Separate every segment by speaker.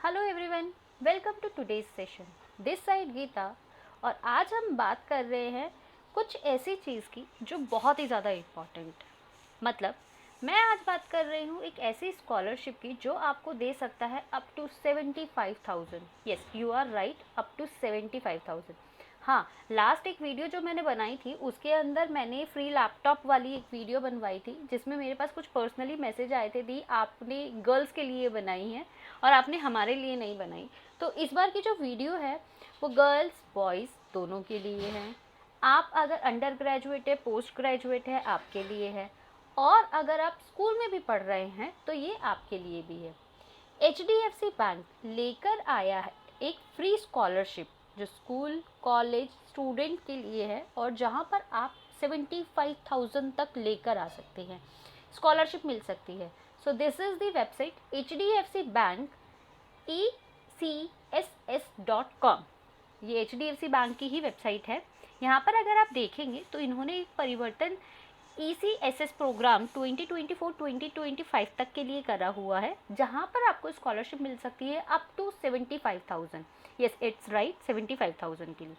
Speaker 1: Hello everyone, welcome to today's session. This side Geeta. और आज हम बात कर रहे हैं कुछ ऐसी चीज़ की जो बहुत ही ज़्यादा इम्पॉर्टेंट, मतलब मैं आज बात कर रही हूँ एक ऐसी स्कॉलरशिप की जो आपको दे सकता है up to 75,000। Yes, you are right, up to 75,000। हाँ, लास्ट एक वीडियो जो मैंने बनाई थी उसके अंदर मैंने फ्री लैपटॉप वाली एक वीडियो बनवाई थी जिसमें मेरे पास कुछ पर्सनली मैसेज आए थे, दी आपने गर्ल्स के लिए बनाई है और आपने हमारे लिए नहीं बनाई। तो इस बार की जो वीडियो है वो गर्ल्स बॉयज़ दोनों के लिए है। आप अगर अंडर ग्रेजुएट है, पोस्ट ग्रेजुएट है, आपके लिए है। और अगर आप स्कूल में भी पढ़ रहे हैं तो ये आपके लिए भी है। HDFC बैंक लेकर आया है एक फ्री स्कॉलरशिप जो स्कूल कॉलेज स्टूडेंट के लिए है और जहां पर आप 75,000 तक लेकर आ सकते हैं, स्कॉलरशिप मिल सकती है। So this is the website HDFC bank ECSS.com। ये HDFC बैंक की ही वेबसाइट है। यहाँ पर अगर आप देखेंगे तो इन्होंने एक परिवर्तन ECSS प्रोग्राम 2024-2025 तक के लिए करा हुआ है, जहाँ पर आपको स्कॉलरशिप मिल सकती है up to 75,000। Yes, it's right, 75,000 के लिए।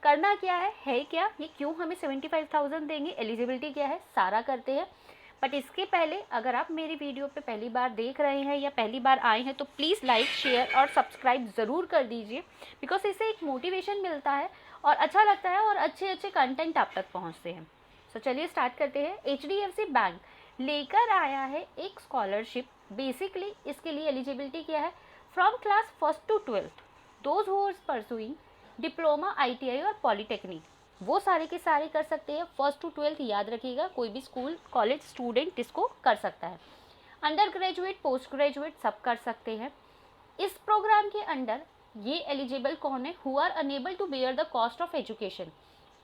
Speaker 1: करना क्या है क्या, ये क्यों हमें 75,000 देंगे, एलिजिबिलिटी क्या है, सारा करते हैं। बट इसके पहले अगर आप मेरी वीडियो पे पहली बार देख रहे हैं या पहली बार आए हैं तो प्लीज़ लाइक शेयर और सब्सक्राइब ज़रूर कर दीजिए, बिकॉज इससे एक मोटिवेशन मिलता है और अच्छा लगता है और अच्छे अच्छे कंटेंट आप तक पहुंचते हैं। सो चलिए स्टार्ट करते हैं। HDFC बैंक लेकर आया है एक स्कॉलरशिप। बेसिकली इसके लिए एलिजिबिलिटी क्या है, from class 1st to 12th those who are pursuing diploma, ITI और पॉलीटेक्निक, वो सारे के सारे कर सकते हैं। 1st to 12th याद रखिएगा, कोई भी स्कूल कॉलेज स्टूडेंट इसको कर सकता है। अंडर ग्रेजुएट पोस्ट ग्रेजुएट सब कर सकते हैं। इस प्रोग्राम के अंडर ये एलिजिबल कौन है, who are unable to bear the cost of education.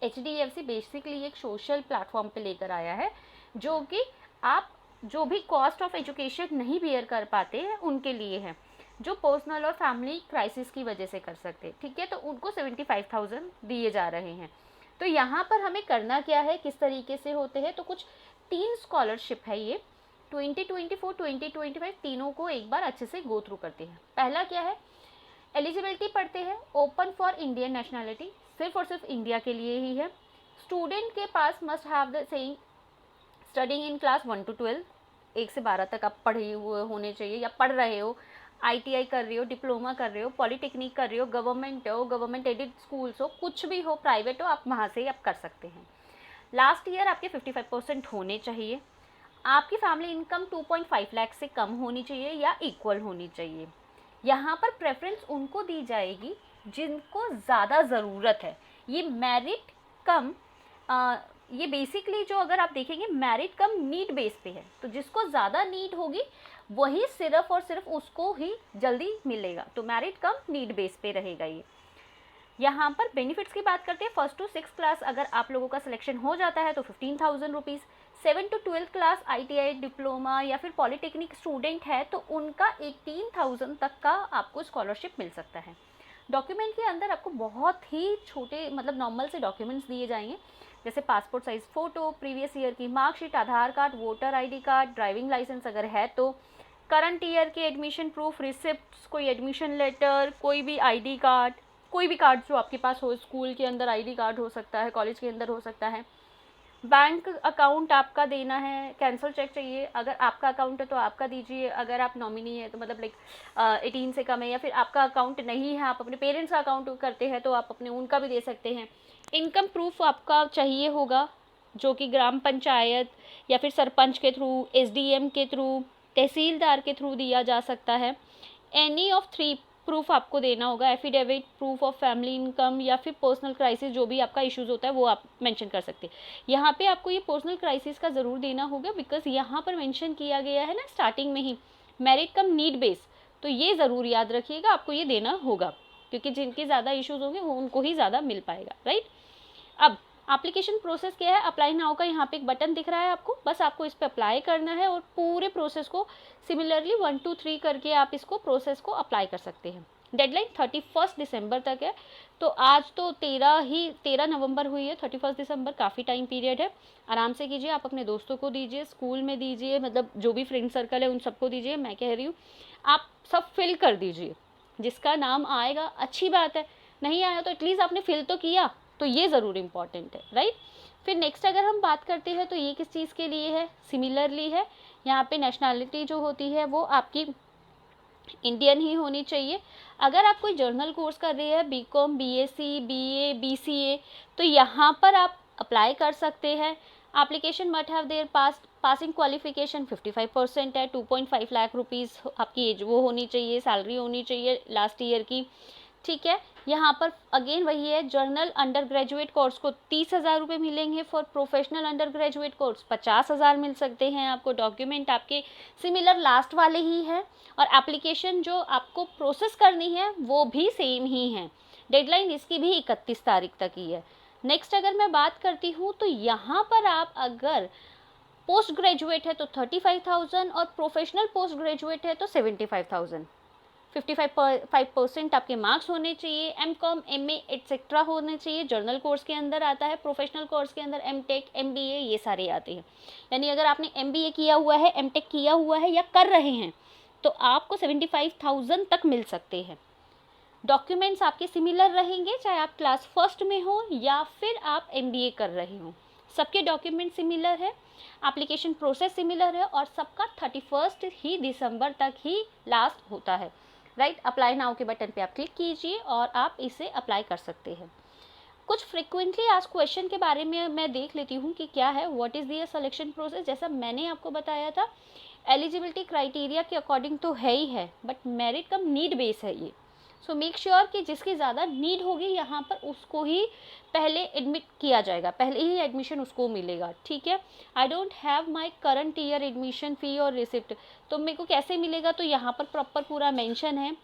Speaker 1: HDFC basically एक सोशल प्लेटफॉर्म पे लेकर आया है जो कि आप जो भी कॉस्ट ऑफ एजुकेशन नहीं बेयर कर पाते हैं उनके लिए है, जो पर्सनल और फैमिली क्राइसिस की वजह से कर सकते हैं। ठीक है, तो उनको 75,000 दिए जा रहे हैं। तो यहाँ पर हमें करना क्या है, किस तरीके से होते हैं, तो कुछ 3 स्कॉलरशिप है ये 2024 2025, तीनों को एक बार अच्छे से गो थ्रू करते हैं। पहला क्या है, एलिजिबिलिटी पढ़ते हैं, ओपन फॉर इंडियन नेशनैलिटी, सिर्फ और सिर्फ इंडिया के लिए ही है। स्टूडेंट के पास must have the saying studying in class 1 to 12, 1 से 12 तक आप पढ़े हुए होने चाहिए या पढ़ रहे हो, ITI कर रहे हो, डिप्लोमा कर रहे हो, पॉलीटेक्निक कर रहे हो, गवर्नमेंट एडेड स्कूल्स हो, कुछ भी हो, प्राइवेट हो, आप वहाँ से आप कर सकते हैं। लास्ट ईयर आपके 55% होने चाहिए। आपकी फैमिली इनकम 2.5 लाख से कम होनी चाहिए या इक्वल होनी चाहिए। यहाँ पर प्रेफरेंस उनको दी जाएगी जिनको ज़्यादा ज़रूरत है। ये मेरिट कम ये बेसिकली जो अगर आप देखेंगे मेरिट कम नीड बेस पे है, तो जिसको ज़्यादा नीड होगी वही सिर्फ और सिर्फ उसको ही जल्दी मिलेगा। तो मेरिट कम नीड बेस पे रहेगा ये। यहाँ पर बेनिफिट्स की बात करते हैं। 1st to 6th क्लास अगर आप लोगों का सिलेक्शन हो जाता है तो 15,000 rupees. 7 to 12th class ITI diploma या फिर पॉलीटेक्निक स्टूडेंट है तो उनका 18,000 तक का आपको स्कॉलरशिप मिल सकता है। डॉक्यूमेंट के अंदर आपको बहुत ही छोटे मतलब नॉर्मल से डॉक्यूमेंट्स दिए जाएंगे, जैसे passport size photo, previous year की marksheet, Aadhaar card, voter ID card, driving licence अगर है तो, करंट ईयर के एडमिशन प्रूफ, रिसिप्ट, कोई एडमिशन लेटर, कोई भी ID कार्ड, कोई भी कार्ड जो आपके पास हो, स्कूल के अंदर ID कार्ड हो सकता है, कॉलेज के अंदर हो सकता है। बैंक अकाउंट आपका देना है, कैंसिल चेक चाहिए, अगर आपका अकाउंट है तो आपका दीजिए, अगर आप नॉमिनी है तो मतलब लाइक 18 से कम है, या फिर आपका अकाउंट नहीं है, आप अपने पेरेंट्स का अकाउंट करते हैं तो आप अपने उनका भी दे सकते हैं। इनकम प्रूफ आपका चाहिए होगा जो कि ग्राम पंचायत या फिर सरपंच के थ्रू, SDM के थ्रू, तहसीलदार के थ्रू दिया जा सकता है। एनी ऑफ 3 प्रूफ आपको देना होगा, affidavit, proof of family income या फिर पर्सनल क्राइसिस, जो भी आपका इश्यूज़ होता है वो आप मेंशन कर सकते हैं। यहाँ पे आपको ये पर्सनल क्राइसिस का ज़रूर देना होगा, बिकॉज यहाँ पर मेंशन किया गया है ना स्टार्टिंग में ही मेरिट कम नीड बेस, तो ये ज़रूर याद रखिएगा, आपको ये देना होगा क्योंकि जिनके ज़्यादा इश्यूज़ होंगे वो उनको ही ज़्यादा मिल पाएगा, राइट। अब एप्लीकेशन प्रोसेस क्या है, अप्लाई नाउ का यहाँ पे एक बटन दिख रहा है आपको, बस आपको इस पर अप्लाई करना है और पूरे प्रोसेस को सिमिलरली 1 to 3 करके आप इसको प्रोसेस को अप्लाई कर सकते हैं। डेडलाइन 31 दिसंबर तक है, तो आज तो 13 नवंबर हुई है, 31 दिसंबर काफ़ी टाइम पीरियड है। आराम से कीजिए, आप अपने दोस्तों को दीजिए, स्कूल में दीजिए, मतलब जो भी फ्रेंड सर्कल है उन सबको दीजिए। मैं कह रही हूँ आप सब फिल कर दीजिए, जिसका नाम आएगा अच्छी बात है, नहीं आया तो एटलीस्ट आपने फिल तो किया, तो ये ज़रूर इम्पॉर्टेंट है, राइट। फिर नेक्स्ट अगर हम बात करते हैं तो ये किस चीज़ के लिए है, सिमिलरली है, यहाँ पे नेशनैलिटी जो होती है वो आपकी इंडियन ही होनी चाहिए। अगर आप कोई जर्नल कोर्स कर रहे हैं, बीकॉम, बीएससी, बीए, बीसीए, तो यहाँ पर आप अप्लाई कर सकते हैं। Application must have their passing qualification 55% है, 2.5 लाख रुपीज़ आपकी एज वो होनी चाहिए, सैलरी होनी चाहिए लास्ट ईयर की, ठीक है। यहाँ पर अगेन वही है, जर्नल अंडर ग्रेजुएट कोर्स को 30,000 रुपये मिलेंगे, for professional under graduate course 50,000 मिल सकते हैं आपको। डॉक्यूमेंट आपके सिमिलर लास्ट वाले ही हैं, और एप्लीकेशन जो आपको प्रोसेस करनी है वो भी सेम ही है। डेडलाइन इसकी भी 31 तारीख तक ही है। नेक्स्ट अगर मैं बात करती हूँ तो यहाँ पर आप अगर पोस्ट ग्रेजुएट है तो 35,000 और प्रोफेशनल पोस्ट ग्रेजुएट है तो 75,000। 55% आपके मार्क्स होने चाहिए, एमकॉम, एमए एटसेट्रा होने चाहिए, जर्नल कोर्स के अंदर आता है। प्रोफेशनल कोर्स के अंदर एमटेक, एमबीए ये सारे आते हैं। यानी अगर आपने एमबीए किया हुआ है, एमटेक किया हुआ है या कर रहे हैं तो आपको 75,000 तक मिल सकते हैं। डॉक्यूमेंट्स आपके सिमिलर रहेंगे, चाहे आप क्लास फर्स्ट में हो या फिर आप एमबीए कर रहे हो, सबके डॉक्यूमेंट सिमिलर है, एप्लीकेशन प्रोसेस सिमिलर है, और सबका 31 ही दिसंबर तक ही लास्ट होता है, राइट। अप्लाई नाउ के बटन पे आप क्लिक कीजिए और आप इसे अप्लाई कर सकते हैं। कुछ फ्रिक्वेंटली आस्क्ड क्वेश्चन के बारे में मैं देख लेती हूँ कि क्या है, what is the selection process. जैसा मैंने आपको बताया था, एलिजिबिलिटी क्राइटेरिया के अकॉर्डिंग तो है ही है, but merit come need base है ये। सो मेक श्योर कि जिसकी ज़्यादा नीड होगी यहाँ पर उसको ही पहले एडमिट किया जाएगा, पहले ही एडमिशन उसको मिलेगा, ठीक है। I don't have my current year admission फ़ी और रिसिप्ट, तो मेरे को कैसे मिलेगा, तो यहाँ पर प्रॉपर पूरा मेंशन है।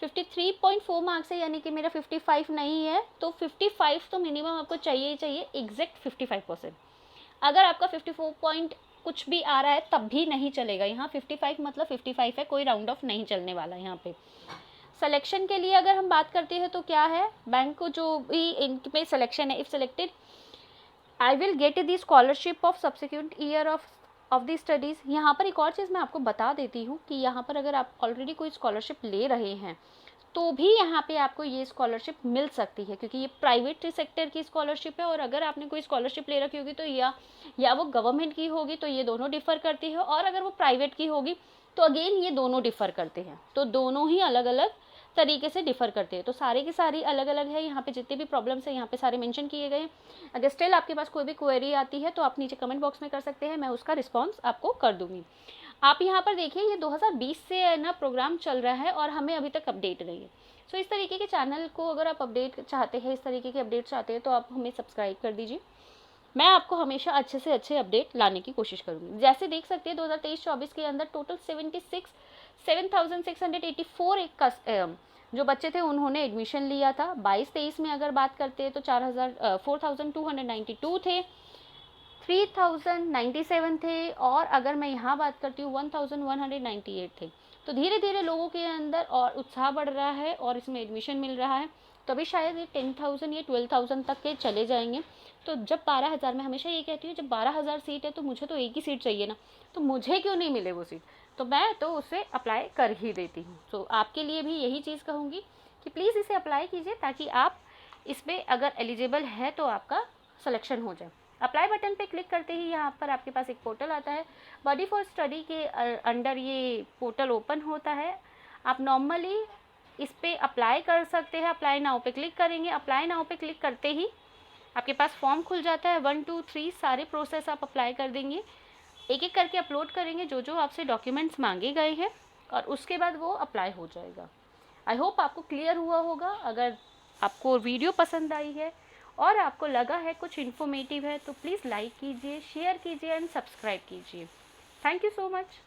Speaker 1: 53.4 मार्क्स है, यानी कि मेरा 55 नहीं है, तो 55 तो मिनिमम आपको चाहिए ही चाहिए, एग्जैक्ट 55%। अगर आपका 54 पॉइंट कुछ भी आ रहा है तब भी नहीं चलेगा, यहाँ 55 मतलब 55 है, कोई राउंड ऑफ नहीं चलने वाला यहाँ पे। सिलेक्शन के लिए अगर हम बात करते हैं तो क्या है, बैंक को जो भी इनमें सिलेक्शन है, if selected I will get the scholarship of subsequent year of the studies. यहाँ पर एक और चीज़ मैं आपको बता देती हूँ कि यहाँ पर अगर आप ऑलरेडी कोई स्कॉलरशिप ले रहे हैं तो भी यहाँ पे आपको ये स्कॉलरशिप मिल सकती है, क्योंकि ये प्राइवेट सेक्टर की स्कॉलरशिप है, और अगर आपने कोई स्कॉलरशिप ले रखी होगी तो या वो गवर्नमेंट की होगी तो ये दोनों डिफ़र करती है, और अगर वो प्राइवेट की होगी तो अगेन ये दोनों डिफ़र करते हैं, तो दोनों ही अलग अलग तरीके से डिफ़र करते हैं। तो सारे की सारी अलग अलग है, यहाँ पे जितने भी प्रॉब्लम्स हैं यहाँ पे सारे मेंशन किए गए हैं। अगर स्टिल आपके पास कोई भी क्वेरी आती है तो आप नीचे कमेंट बॉक्स में कर सकते हैं, मैं उसका रिस्पॉन्स आपको कर दूँगी। आप यहाँ पर देखिए, ये 2020 से है ना प्रोग्राम चल रहा है और हमें अभी तक अपडेट नहीं है। सो इस तरीके के चैनल को अगर आप अपडेट चाहते हैं, इस तरीके के अपडेट चाहते हैं, तो आप हमें सब्सक्राइब कर दीजिए। मैं आपको हमेशा अच्छे से अच्छे अपडेट लाने की कोशिश करूँगी। जैसे देख सकते हैं 2023-24 के अंदर टोटल 7,684 एक का जो बच्चे थे उन्होंने एडमिशन लिया था। 22-23 में अगर बात करते हैं तो 4,292 थे, 3,097 थे, और अगर मैं यहाँ बात करती हूँ 1,198 थे। तो धीरे धीरे लोगों के अंदर और उत्साह बढ़ रहा है और इसमें एडमिशन मिल रहा है, तभी शायद ये 10,000 या 12,000 तक के चले जाएंगे। तो जब 12,000, मैं हमेशा ये कहती हूँ, जब 12,000 सीट है तो मुझे तो एक ही सीट चाहिए ना, तो मुझे क्यों नहीं मिले वो सीट, तो मैं तो उसे अप्लाई कर ही देती हूँ। तो आपके लिए भी यही चीज़ कहूँगी कि प्लीज़ इसे अप्लाई कीजिए, ताकि आप इसमें अगर एलिजिबल है तो आपका सिलेक्शन हो जाए। अप्लाई बटन पे क्लिक करते ही यहाँ पर आपके पास एक पोर्टल आता है, बॉडी फॉर स्टडी के अंडर ये पोर्टल ओपन होता है। आप नॉर्मली इस पर अप्लाई कर सकते हैं। अप्लाई नाउ पे क्लिक करेंगे, अप्लाई नाउ पे क्लिक करते ही आपके पास फॉर्म खुल जाता है। 1 2 3 सारे प्रोसेस आप अप्लाई कर देंगे, एक एक करके अपलोड करेंगे जो जो आपसे डॉक्यूमेंट्स मांगे गए हैं, और उसके बाद वो अप्लाई हो जाएगा। आई होप आपको क्लियर हुआ होगा। अगर आपको वीडियो पसंद आई है और आपको लगा है कुछ इन्फॉर्मेटिव है तो प्लीज़ लाइक कीजिए, शेयर कीजिए एंड सब्सक्राइब कीजिए। Thank you so much.